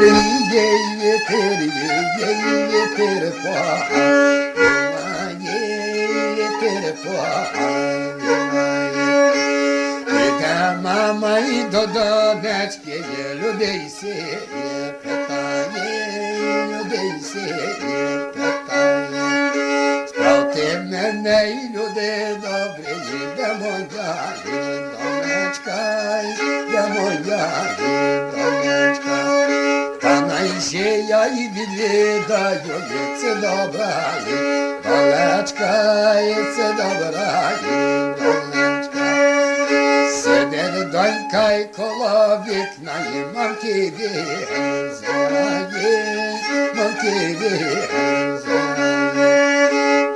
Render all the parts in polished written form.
вітер Іде мама і до донечки, людей сіє, питає, людей сіє, питає. Справте мене, і люди добрі, де моя донечка, де моя донечка. Та найсія і відвідаю, і це добра, донечка, і це добра, донечка. Сидить донька й коло вікна, і мамки візяє, мамки візяє.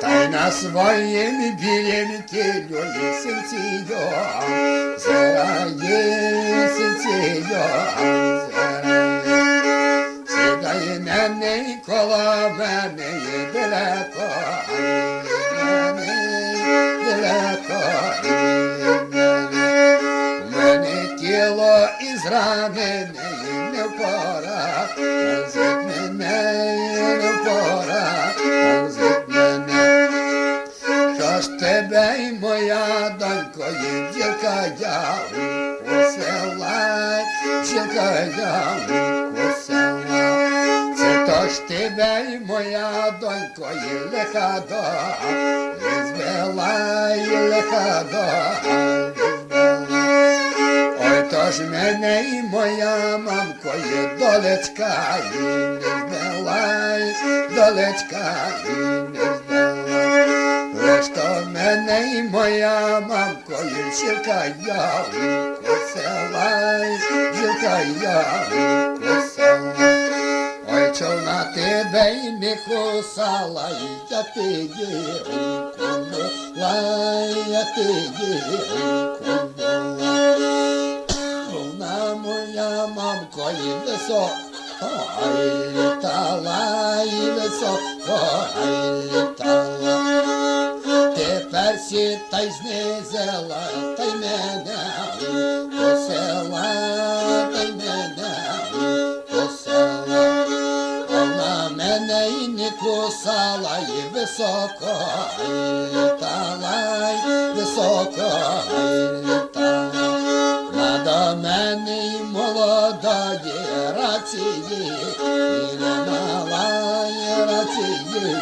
Та й на своїм білім тілю і синцію зирає, синцію зирає. Сідає мене коло мене і далеко, далеко тіло ізранене, не впора, зить мене, не впора, зить мене. Що ж тебе, й моя донько, і дівка я посилай, дівка я посилай. Це то ж тебе, й моя донько, і лиха доля, і збила, і лиха доля. Тож мене і моя мамко є долечка, і не збила, долечка, і не збила. Лиш то мене і моя мамко є щілка ялинку села, щілка ялинку села. Ой, чов на тебе і не кусала, і я ти гірку була, я ти гірку була. Моя мамко і високо літала, і високо літала. Тепер та й знизила, та й мене посила, та й мене посила. Вона мене і не кусала, і високо літала, і високо літала. До мене й молодої рації, і не малої рації,